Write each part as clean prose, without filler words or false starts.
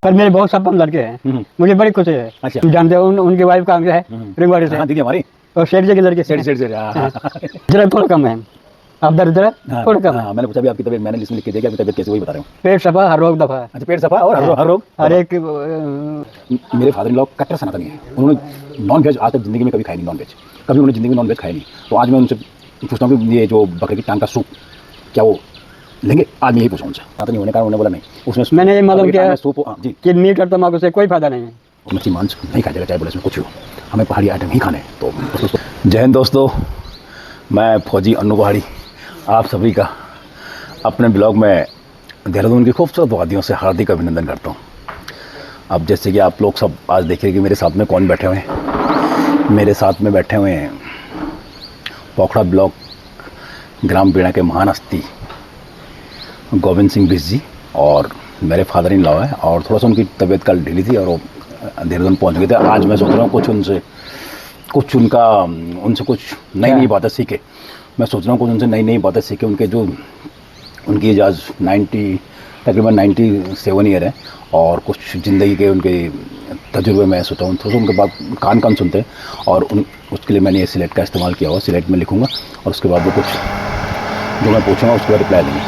पर मेरे बहुत सपन लड़के हैं, मुझे बड़ी खुशी है। अच्छा। जानते हो उनकी वाइफ कहाँ है, रिंगवाड़ी से। हाँ दीदी हमारी और शेर जी के लड़के सेठ सेठ सेठ हाँ जरा थोड़ा कम है, अब दर्द थोड़ा कम है। हाँ मैंने पूछा भी आपकी तबीयत, मैंने लिस्ट में लिख के दिया कि आपकी तबीयत कैसी, वही बता रहा हूँ। पेट सफा, हर रोग दफा। अच्छा पेट सफा और हर रोग हर एक मेरे फादर इन लॉ कट्टर सनातनी है, उन्होंने नॉन वेज आज तक जिंदगी में कभी खाई नहीं, नॉन वेज कभी उन्होंने जिंदगी में नॉन वेज खाई नहीं। तो आज मैं उनसे पूछता हूँ कि ये जो बकरे की टांग का सूप क्या वो लेंगे, आज मैं यही पूछा उनसे। पता नहीं होने का उन्होंने बोला नहीं, उसमें मैंने ये मालूम किया सूप जी कि मीट और तम्बाकू से कोई फायदा नहीं है। मच्छी मांस नहीं खाया जाएगा, चाहे बोले इसमें कुछ हो, हमें पहाड़ी आइटम ही खाने हैं। तो जय हिंद दोस्तों, मैं फौजी अन्नू पहाड़ी आप सभी का अपने ब्लॉग में देहरादून की खूबसूरत वादियों से हार्दिक अभिनंदन करता हूँ। अब जैसे कि आप लोग सब आज देखिए कि मेरे साथ में कौन बैठे हुए हैं। मेरे साथ में बैठे हुए हैं पोखड़ा ब्लॉक ग्राम बीणा के महान हस्ती गोविंद सिंह बिस जी, और मेरे फादर इन लॉ है। और थोड़ा सा उनकी तबीयत कल ढीली थी और वो देहरादून पहुँच गए थे। आज मैं सोच रहा हूँ कुछ उनसे कुछ नई नई बातें सीखे। मैं सोच रहा हूँ कुछ उनसे नई नई बातें सीखे। उनके जो उनकी एज आज तकरीबन 97 ईयर है, और कुछ ज़िंदगी के उनके तजुर्बे मैं सोचा हूँ थोड़ा उनके बाद कान सुनते हैं। और उसके लिए मैंने ये सिलेट का इस्तेमाल किया हुआ, सिलेट में लिखूँगा और उसके बाद वो कुछ जो मैं पूछूँगा उसके बाद रिप्लाई देंगे।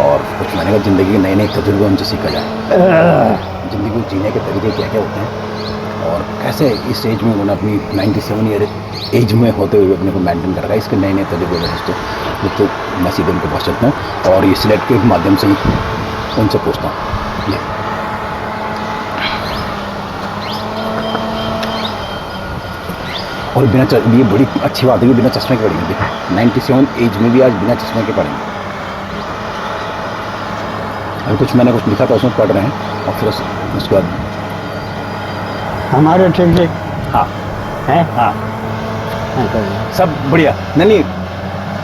और कुछ मैंने कहा ज़िंदगी के नए नए तजुर्बे उनसे सीखा जाए, ज़िंदगी को जीने के तरीके क्या क्या होते हैं और कैसे इस एज में उन्होंने अपनी 97 ईयर एज में होते हुए अपने को मेंटेन कर रखा है। इसके नए नए तजुर्बे दोस्तों तो मैं सीधे उनके पास चलता हूँ और ये सिलेक्ट के माध्यम से ही उनसे पूछता हूँ। ये और ये बड़ी अच्छी बात है कि बिना चश्मे के पढ़ेंगे, 97 एज में भी आज बिना चश्मे के पढ़ेंगे। अभी कुछ मैंने कुछ लिखा था उसमें पढ़ रहे हैं और फिर उसके बाद हमारे ठीक ठीक हाँ है, हाँ तो सब बढ़िया नहीं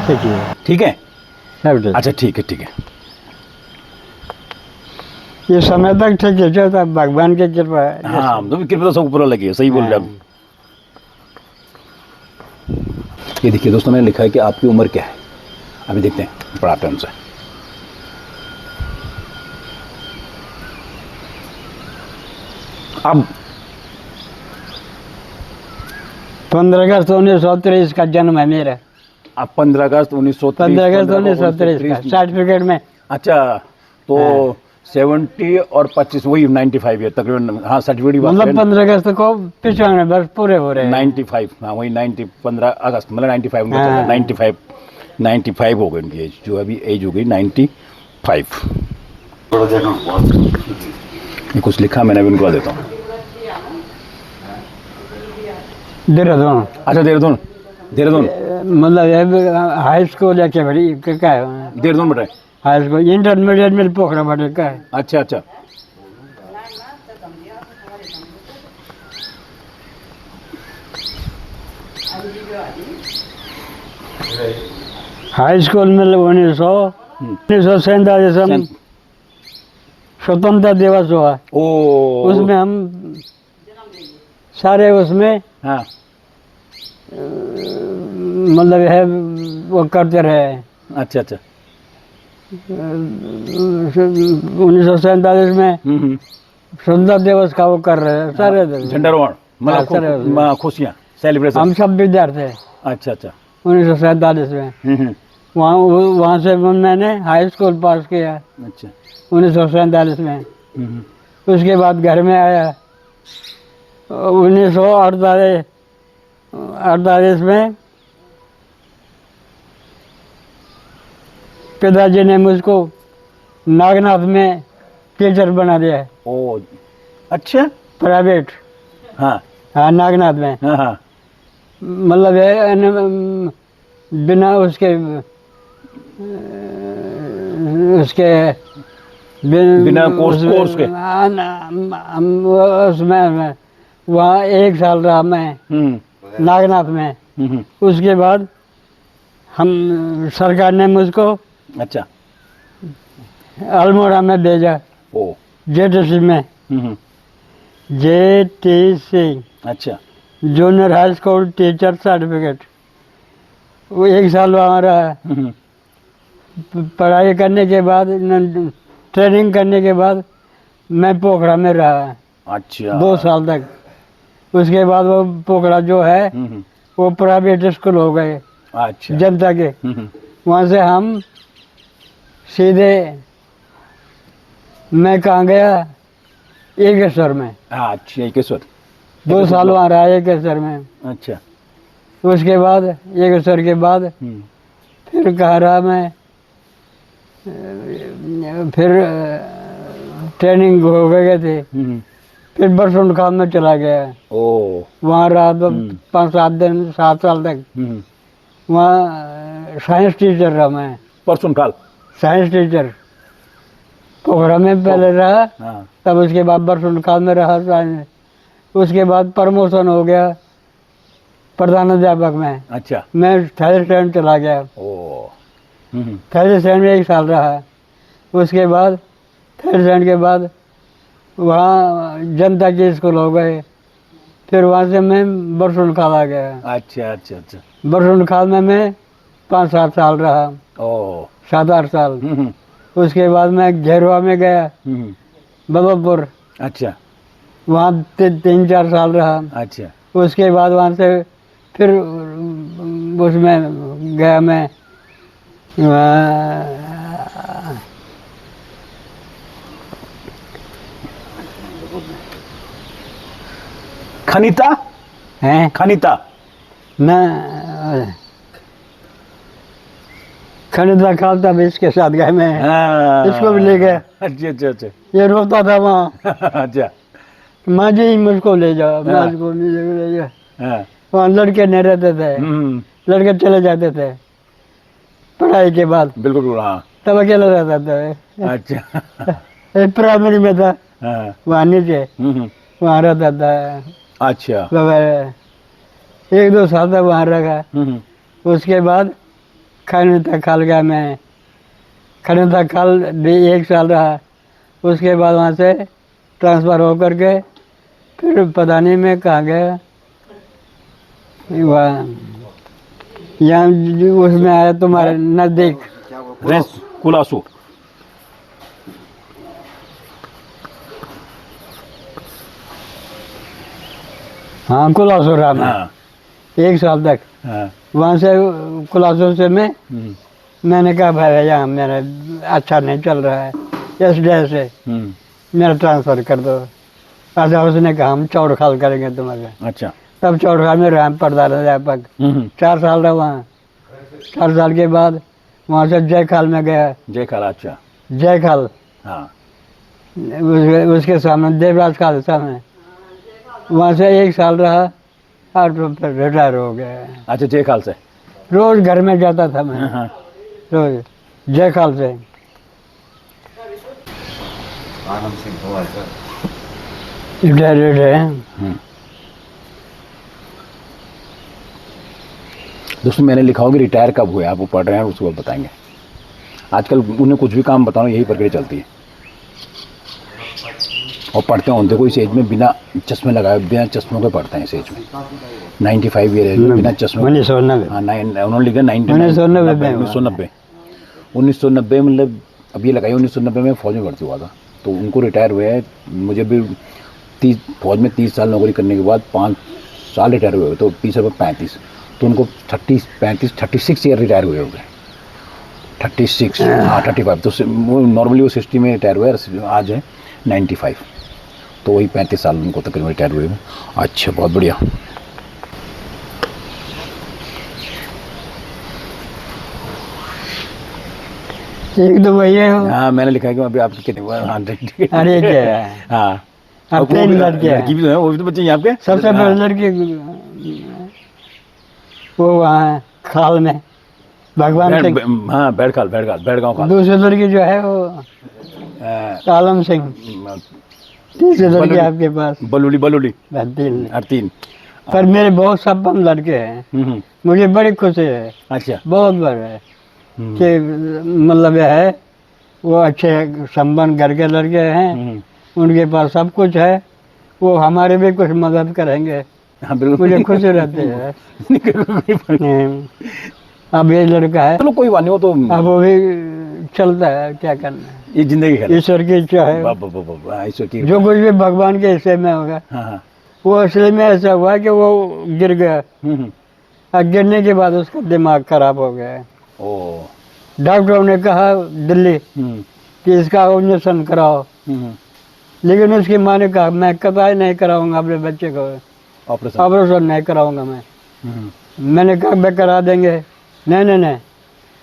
ठीक है, ठीक है सब ठीक। अच्छा ठीक है ये समय तक ठीक है, जो तब भगवान की कृपा है। हाँ तो कृपया तो सब ऊपर लगी है, सही बोल रहे हैं आप। ये देखिए दोस्तों मैंने लिखा है कि आपकी उम्र क्या है। अभी देखते हैं पढ़ाते हैं उनसे। अब 15 अगस्त 1923 का जन्म है मेरा। अब 15 अगस्त 1923 का सर्टिफिकेट में। अच्छा तो 70 और 25 वही 95 है तकरीबन। हाँ सर्टिफिकेट मतलब 15 अगस्त को पिछवाने वर्ष पूरे हो रहे हैं। 95 हाँ वही 15 अगस्त मतलब 95 95 हो गई उनकी एज, जो अभी एज हो गई 95। ये कुछ लिखा मैंने अभी उनको देता हूँ। देहरादून। अच्छा देहरादून मतलब हाई स्कूल है क्या बड़ी क्या है? देहरादून बेटा हाई स्कूल इंटरमीडिएट में पोखरा बटे का है। अच्छा हाई स्कूल में 1947 स्वतंत्रता दिवस हुआ। ओ उसमें हम सारे उसमें हाँ मतलब है वो करते रहे। अच्छा 1947 में स्वतंत्रता दिवस का वो कर रहे हैं सारे झंडारोहण मतलब खुशियाँ सेलिब्रेशन। हम सब विद्यार्थी। अच्छा 1947 में वहाँ से मैंने हाई स्कूल पास किया। अच्छा 1947 में। उसके बाद घर में आया 1948 में। पिताजी ने मुझको नागनाथ में टीचर बना दिया। ओ अच्छा प्राइवेट। हाँ नागनाथ में। हाँ मतलब बिना उसके बिना कोर्स के उसमें वहाँ 1 साल रहा मैं नागनाथ में। उसके बाद हम सरकार ने मुझको अच्छा अल्मोड़ा में भेजा। ओ जेटीसी में। जेटीसी अच्छा junior high school teacher certificate. वो 1 साल वहाँ रहा। पढ़ाई करने के बाद ट्रेनिंग करने के बाद मैं पोखरा में रहा अच्छा 2 साल तक। उसके बाद वो पोखरा जो है वो प्राइवेट स्कूल हो गए अच्छा जनता के। वहाँ से हम सीधे मैं कहाँ गया एकेश्वर में। अच्छा एकेश्वर 2 साल वहाँ रहा एकेश्वर में। अच्छा उसके बाद एकेश्वर के बाद फिर कहाँ रहा मैं, फिर ट्रेनिंग हो गए थे। फिर बरसुंड खान में चला गया। ओ वहाँ रहा तो 5-7 दिन 7 साल तक। वहाँ साइंस टीचर रहा मैं। परसुन काल साइंस टीचर पोखरा में पहले रहा, हाँ तब उसके बाद बरसुंड खान में रहा साइंस। उसके बाद प्रमोशन हो गया प्रधानाध्यापक में। अच्छा मैं थर्ड स्टैंड चला गया। ओ थर्ड स्टैंड में 1 साल रहा। उसके बाद थर्ड स्टैंड के बाद वहाँ जनता के स्कूल हो गए। फिर वहाँ से मैं बरसुंड खाल आ गया। अच्छा अच्छा अच्छा बरसुंड खाल में मैं 5-7 साल रहा, ओ 7-8 साल। उसके बाद मैं घेरवा में गया बदलपुर, अच्छा वहाँ 3-4 साल रहा। अच्छा उसके बाद वहाँ से फिर उसमें गया मैं खनीता हैं खनीता न खरीदा खाता भी इसके साथ गए मैं। इसको भी ले गए। अच्छा अच्छा अच्छा ये रोता था वहाँ, अच्छा माँ जी मुझको ले जाओ, माँ को ले जाओ। हाँ वहाँ लड़के नहीं रहते थे, लड़के चले जाते थे पढ़ाई के बाद। बिल्कुल बिल्कुल हाँ तब अकेला रहता था। अच्छा प्राइमरी में था हाँ वहाँ नीचे, वहाँ रहता था। अच्छा 1-2 साल तक वहाँ रखा। उसके बाद खनीता खाल गया मैं। खनीता खाल भी 1 साल रहा। उसके बाद वहाँ से ट्रांसफ़र होकर के फिर पता नहीं मैं कहाँ गया, वहाँ यहाँ उसमें आया तुम्हारे नज़दीक रेस कुलासू हाँ कुलासो रहा मैं हाँ 1 साल तक। हाँ वहाँ से कुलासो से मैंने कहा भाई यहाँ मेरा अच्छा नहीं चल रहा है, SDI से मेरा ट्रांसफ़र कर दो। अच्छा उसने कहा हम चौड़खाल करेंगे तुम्हारे। अच्छा तब चौड़खाल में रहा प्रधानाध्यापक 4 साल रहा वहाँ। 4 साल के बाद वहाँ से जयखाल में गया। जय खाला अच्छा जयखाल हाँ उसके सामने देवराज खाल सामने, वहाँ से 1 साल रहा और फिर रिटायर हो गया। अच्छा जय खाल से रोज घर में जाता था मैं, हाँ रोज जयखाल से। आनंद सिंह भोवाल सर रिटायर्ड है। दोस्तों मैंने लिखा होगा रिटायर कब हुए, आप वो पढ़ रहे हैं उसको बताएंगे। आजकल उन्हें कुछ भी काम बताओ यही प्रक्रिया चलती है और पढ़ते हैं। देखो इस एज में बिना चश्मे लगाए बिना चश्मों के पढ़ते हैं इस एज में 95 ईयर एज में बिना चश्मे। 1990 हाँ उन्होंने लिखा 1990 1990 मतलब अब ये लगाई 1990 में फौज में भर्ती हुआ था तो उनको रिटायर हुए हैं। मुझे भी फौज में 30 साल नौकरी करने के बाद 5 साल रिटायर हुए तो 30 और 35 तो उनको 36 ईयर रिटायर हुए हो गए। 36 हाँ 35 तो नॉर्मली वो 60 में रिटायर हुए, आज है 95 तो वही 35 साल उनको तकरीबन रिटायर हुए। अच्छा बहुत बढ़िया। एक तो वही है। हाँ मैंने लिखा है कि अभी आपके कितने हुआ। हाँ अरे क्या है, हाँ अब 3 लड़के लड़की भी तो है, वो भी तो बच्चे हैं आपके। सबसे बड़े लड़के वो वहाँ खाल में भगवान सिंह। हाँ बैड़गांव खाल। दूसरे लड़की जो है वो आलम सिंह। तीसरे लड़के आपके पास बलूली 3। पर मेरे बहुत सब लड़के हैं, मुझे बड़ी खुशी है। अच्छा बहुत बड़े है कि मतलब यह है वो अच्छे संबंध घर के लड़के हैं, उनके पास सब कुछ है, वो हमारे भी कुछ मदद करेंगे। हाँ बिल्कुल मुझे खुशी रहती है। अब ये लड़का है, चलो कोई बात नहीं, वो तो अब वो भी चलता है, क्या करना है। ये जिंदगी खेल ईश्वर की इच्छा है। ईश्वर की जो कुछ भी भगवान के हिस्से में होगा, हाँ हाँ वो असली में ऐसा हुआ कि वो गिर गया, हम्म, और गिरने के बाद उसका दिमाग खराब हो गया। ओ डॉक्टरों ने कहा दिल्ली हम्म, कि इसका ऑपरेशन कराओ, हम्म, लेकिन उसकी माँ ने कहा मैं कतई नहीं कराऊंगा अपने बच्चे को, ऑपरेशन ऑपरेशन नहीं कराऊंगा मैं। हम्म, मैंने कहा मैं करा देंगे, नहीं नहीं नहीं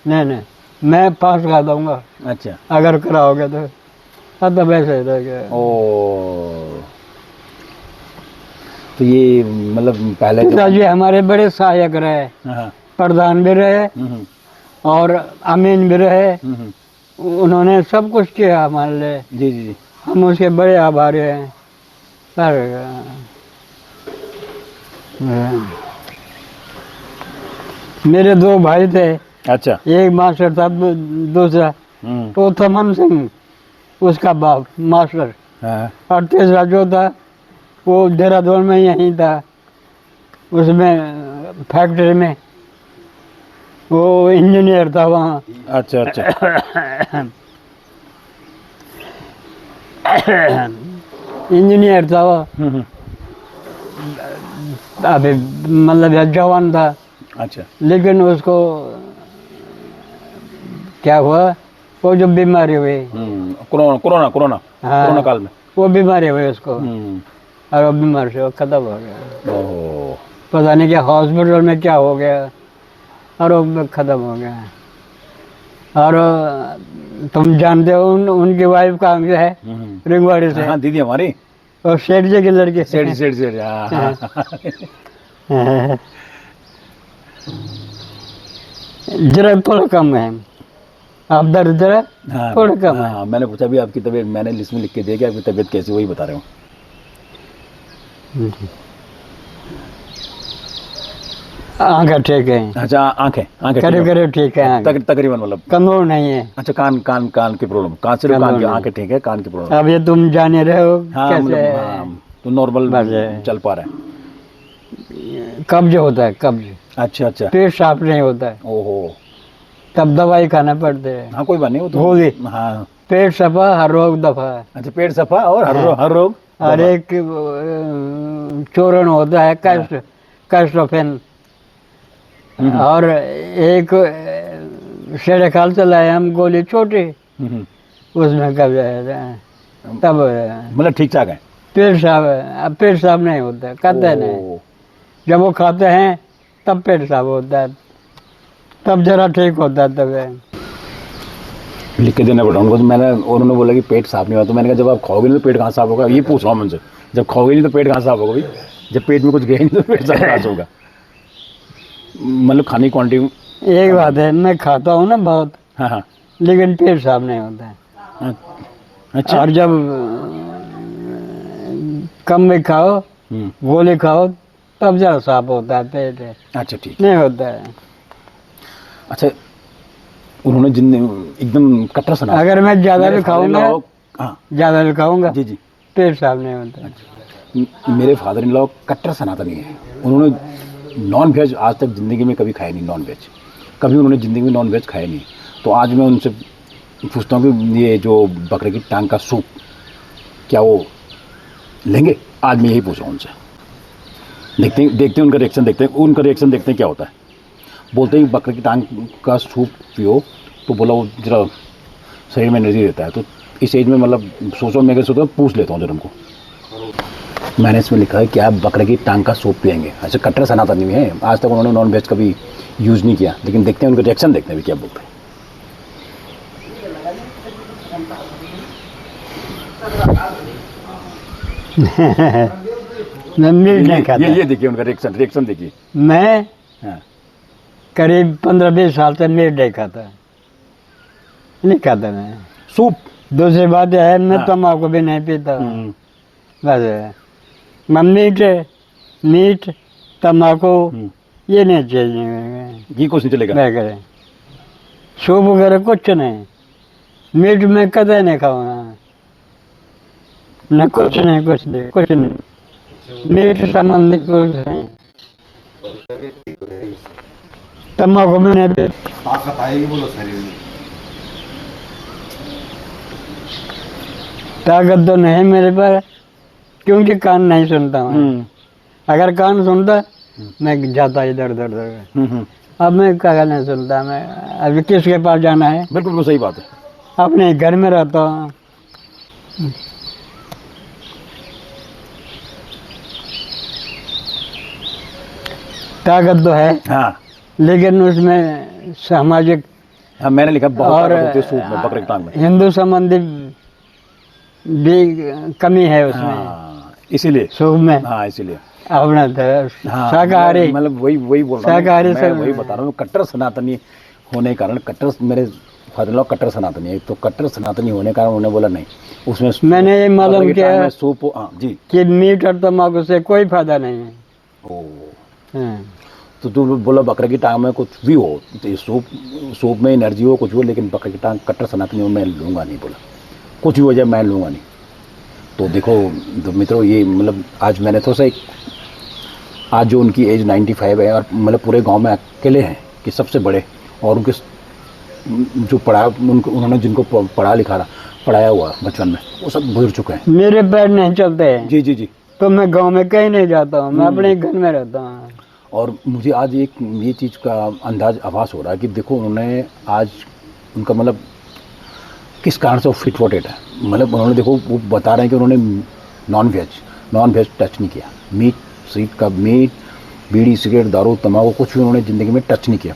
नहीं नहीं, मैं पास कर दूंगा अच्छा अगर कराओगे तो। हाँ, तो वैसे रह गया। ओ तो ये मतलब पहले जो पिताजी हमारे बड़े सहायक रहे, हाँ प्रधान भी रहे हम्म, और अमीन भी रहे। हम्म, उन्होंने सब कुछ किया हमारे लिए, जी जी जी हम उसके बड़े आभारी हैं। पर मेरे दो भाई थे, अच्छा एक मास्टर था, दूसरा वो थमन सिंह उसका बाप मास्टर, हाँ और तीसरा जो था वो देहरादून में यहीं था, उसमें फैक्ट्री में वो इंजीनियर था वहाँ। अच्छा अच्छा इंजीनियर था वो, हम्म, अभी मतलब जवान था, अच्छा लेकिन उसको क्या हुआ, वो जो बीमारी हुई, कोरोना कोरोना कोरोना हाँ, कोरोना काल में वो बीमारी हुई उसको, हम्म, और वो बीमार से वो खत्म हो गया। ओहो पता नहीं क्या हॉस्पिटल में क्या हो गया, और वो खत्म हो गया। और तुम जानते हो उनकी वाइफ कहाँ से है, रिंगवाड़ी से, हाँ दीदी हमारी और सेठ जी की लड़की। सेठ हाँ हाँ जरा थोड़ा कम है, आप दर्द जरा हाँ थोड़ा कम है। हाँ मैंने पूछा भी आपकी तबीयत, मैंने लिस्ट में लिख के दिया कि आपकी तबीयत कैसी, वही बता रहे हूँ। आंखें ठीक है, अच्छा आंखें आंखें करीब करीब ठीक है, आंखें तकरीबन मतलब कमजोर नहीं है। अच्छा कान कान कान की प्रॉब्लम, कान सिर्फ कान की, आंखें ठीक है, कान की प्रॉब्लम अब ये तुम जाने रहे हो हाँ कैसे मतलब है? हाँ तो नॉर्मल बस है। चल पा रहा है। कब्ज होता है, कब्ज, अच्छा अच्छा पेट साफ नहीं होता है, ओहो तब दवाई खाना पड़ते है। हाँ कोई बात नहीं वो तो गोली, हाँ पेट सफा हर रोग दफा। अच्छा पेट सफा और हर रोग हर दवा। एक चूर्ण होता है कैस्ट्रोफेन, और एक सेड़े खाल चलाए हम गोली छोटी, हम्म, उसमें कब्ज है, तब मतलब ठीक ठाक है। पेट साफ है। अब पेट साफ नहीं होता है, कहते हैं नहीं, ओह, जब वो खाते हैं तब पेट साफ होता है, तब जरा ठीक होता है। तब लिख के देना पड़ा उनको, तो मैंने और उन्होंने बोला कि पेट साफ नहीं हुआ, तो मैंने कहा जब आप खाओगे नहीं तो पेट कहाँ साफ होगा, ये पूछ रहा हूँ उनसे, जब खाओगे नहीं तो पेट कहाँ साफ होगा भाई, जब पेट में कुछ गया नहीं तो पेट साफ कहाँ से होगा, मतलब खाने की क्वान्टिटी। एक बात है, मैं खाता हूँ ना बहुत, हाँ हाँ लेकिन पेट साफ नहीं होता है। अच्छा और जब कम में खाओ, गोली खाओ, तब जरा साफ होता है पेट, अच्छा ठीक नहीं होता है। अच्छा उन्होंने जिन एकदम कट्टर सना, अगर मैं ज्यादा भी मेरे खाऊंगा, father-in-law, हाँ ज्यादा भी खाऊंगा, जी जी पेट साफ नहीं होता है। मेरे फादर इन लॉ कट्टर सनातनी है, उन्होंने नॉन वेज आज तक ज़िंदगी में कभी खाया नहीं, नॉन वेज कभी उन्होंने ज़िंदगी में नॉन वेज खाया नहीं। तो आज मैं उनसे पूछता हूँ कि ये जो बकरे की टांग का सूप क्या वो लेंगे, आज मैं यही पूछ रहा हूँ उनसे, देखते हैं उनका रिएक्शन, देखते हैं क्या होता है। बोलते हैं बकरे की टांग का सूप पियो, तो बोला वो जरा शरीर में एनर्जी देता है। तो इस एज में मतलब सोचो, मैं सोचता हूँ पूछ लेता हूँ जरा उनको। मैंने इसमें लिखा है कि आप बकरे की टांग का सूप पियेंगे। अच्छा कट्टर सनातनी में है, आज तक उन्होंने नॉन वेज कभी यूज़ नहीं किया, लेकिन देखते हैं उनका रिएक्शन, देखते हैं भी क्या बोलते हैं। मैं मीट नहीं खाता। ये देखिए उनका रिएक्शन देखिए। मैं हाँ करीब 15-20 साल से मीट नहीं खाता, नहीं खाता मैं। सूप दूसरी बात यह है, मैं हाँ। तम्बाकू भी नहीं पीता, बस है। मैं मीट तम्बाकू ये नहीं चाहिए, ये कुछ नहीं चलेगा। मैं करें सूप वगैरह कुछ नहीं, मीट में कदे नहीं खाऊंगा, न कुछ नहीं, मीट संबंधी कुछ नहीं, तम्बाकू में नहीं पीता। ताकत आएगी बोलो शरीर में। ताकत तो नहीं मेरे पर, क्योंकि कान नहीं सुनता मैं। अगर कान सुनता मैं जाता इधर उधर उधर। अब मैं क्या नहीं सुनता, मैं अभी किसके पास जाना है, बिल्कुल वो सही बात है। अपने घर में रहता हूँ। ताकत तो है, हाँ लेकिन उसमें सामाजिक हाँ, मैंने लिखा बहुत और ताकत होती है सूप में, बकरे की टांग में। हिंदू संबंधी भी कमी है उसमें, हाँ इसीलिए, सूप में। हाँ इसीलिए, अपना तो हाँ शाकाहारी, मतलब वही बोल रहा हूँ शाकाहारी मैं, सब वही बता रहा हूँ। कट्टर सनातनी होने के कारण, कट्टर मेरे फादर इन लॉ कट्टर सनातनी है, तो कट्टर सनातनी होने के कारण उन्होंने बोला नहीं उसमें मैंने ये मालूम बकरे की टांग किया में सूप हाँ जी। कि मीट और तम्बाकू से कोई फायदा नहीं है। ओ हाँ। तो तू बोला बकरे की टांग में कुछ भी हो, तो ये सूप में एनर्जी हो कुछ हो, लेकिन बकरे की टांग कट्टर सनातनी हो मैं लूँगा नहीं, बोला कुछ भी हो जाए मैं लूँगा नहीं। तो देखो तो मित्रों, ये मतलब आज मैंने थोड़ा सा एक, आज जो उनकी एज 95 है और मतलब पूरे गांव में अकेले हैं कि सबसे बड़े, और उनके जो उन्होंने जिनको पढ़ाया हुआ बचपन में वो सब गुजर चुके हैं। मेरे पैर नहीं चलते हैं, जी जी जी। तो मैं गांव में कहीं नहीं जाता हूँ, मैं अपने घर में रहता हूँ। और मुझे आज एक ये चीज़ का अंदाज आभास हो रहा है कि देखो उन्होंने आज उनका मतलब किस कारण से वो फिट फॉटेड है। मतलब उन्होंने देखो वो बता रहे हैं कि उन्होंने नॉन वेज टच नहीं किया, मीट बीड़ी सिगरेट दारू तम्बाकू कुछ भी उन्होंने ज़िंदगी में टच नहीं किया।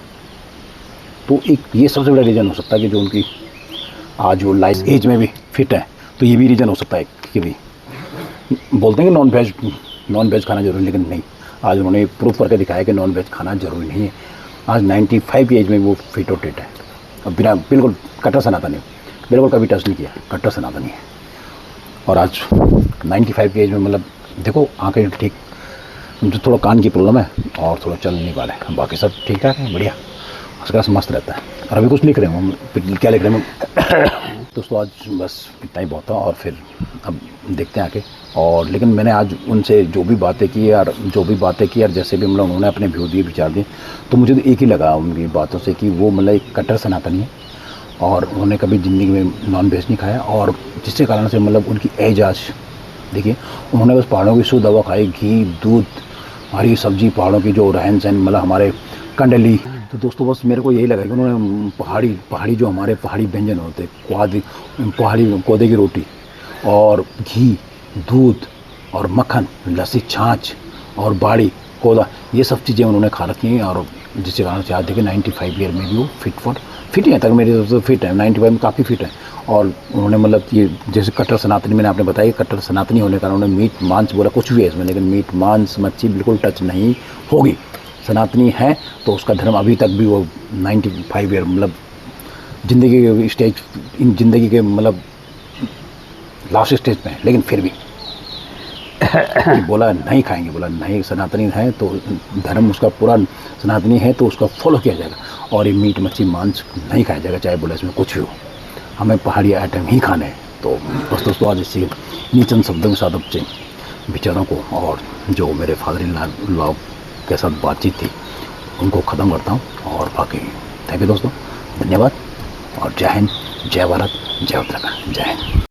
तो एक ये सबसे बड़ा रीज़न हो सकता है कि जो उनकी आज वो लाइफ एज में भी फिट है, तो ये भी रीज़न हो सकता है कि भी बोलते हैं कि नॉन वेज खाना जरूरी, लेकिन नहीं, आज उन्होंने प्रूफ करके दिखाया कि नॉन वेज खाना जरूरी नहीं है। आज 95 की एज में वो फिट और टिट है, अब बिना बिल्कुल कट्टर सनातनी, बिल्कुल कभी टच नहीं किया, कट्टर सनातनी है। और आज 95 की एज में मतलब देखो आंखें ठीक, जो थोड़ा कान की प्रॉब्लम है और थोड़ा चल नहीं पा रहे, बाकी सब ठीक ठाक है, बढ़िया उसका मस्त रहता है। और अभी कुछ लिख रहे हैं हम, क्या लिख रहे हैं दोस्तों, आज बस इतना ही बहुत था और फिर अब देखते हैं आके। और लेकिन मैंने आज उनसे जो भी बातें की यार, जैसे भी मतलब उन्होंने अपने व्यू दिए, विचार दिए, तो मुझे तो एक ही लगा उनकी बातों से कि वो मतलब एक कट्टर सनातनी है और उन्होंने कभी ज़िंदगी में नॉन वेज नहीं खाया, और जिसके कारण से मतलब उनकी एज आज देखिए, उन्होंने बस पहाड़ों की शुद्ध हवा खाई, घी दूध हरी सब्जी, पहाड़ों की जो रहन सहन मतलब हमारे कंडली। तो दोस्तों बस मेरे को यही लगा कि उन्होंने पहाड़ी जो हमारे पहाड़ी व्यंजन होते, पहाड़ी कोदे की रोटी और घी दूध और मक्खन, लस्सी, छाछ और बाड़ी कोदा, ये सब चीज़ें उन्होंने खा रखी हैं। और जिसके कारण से आज देखिए 95 ईयर में भी वो फिट ही है, तक मेरे से फिट है, 95 में काफ़ी फिट है। और उन्होंने मतलब ये जैसे कट्टर सनातनी मैंने आपने बताया, कट्टर सनातनी होने के कारण उन्होंने मीट मांस बोला कुछ भी है इसमें, लेकिन मीट मांस मच्छी बिल्कुल टच नहीं होगी। सनातनी है तो उसका धर्म अभी तक भी वो 95 ईयर मतलब ज़िंदगी के स्टेज, इन ज़िंदगी के मतलब लास्ट स्टेज पे है, लेकिन फिर भी बोला नहीं खाएंगे, बोला नहीं, सनातनी है तो धर्म उसका पूरा सनातनी है तो उसका फॉलो किया जाएगा, और ये मीट मच्छी मांस नहीं खाया जाएगा, चाहे बोला इसमें कुछ भी हो, हमें पहाड़ी आइटम ही खाने हैं। तो बस दोस्तों आज इसी इन्हीं चंद शब्दों के साथ अपने विचारों को और जो मेरे फादर इन लॉ के साथ बातचीत थी उनको ख़त्म करता हूँ। और बाकी थैंक यू दोस्तों, धन्यवाद और जय हिंद, जय भारत, जय उत्तराखंड, जय हिंद।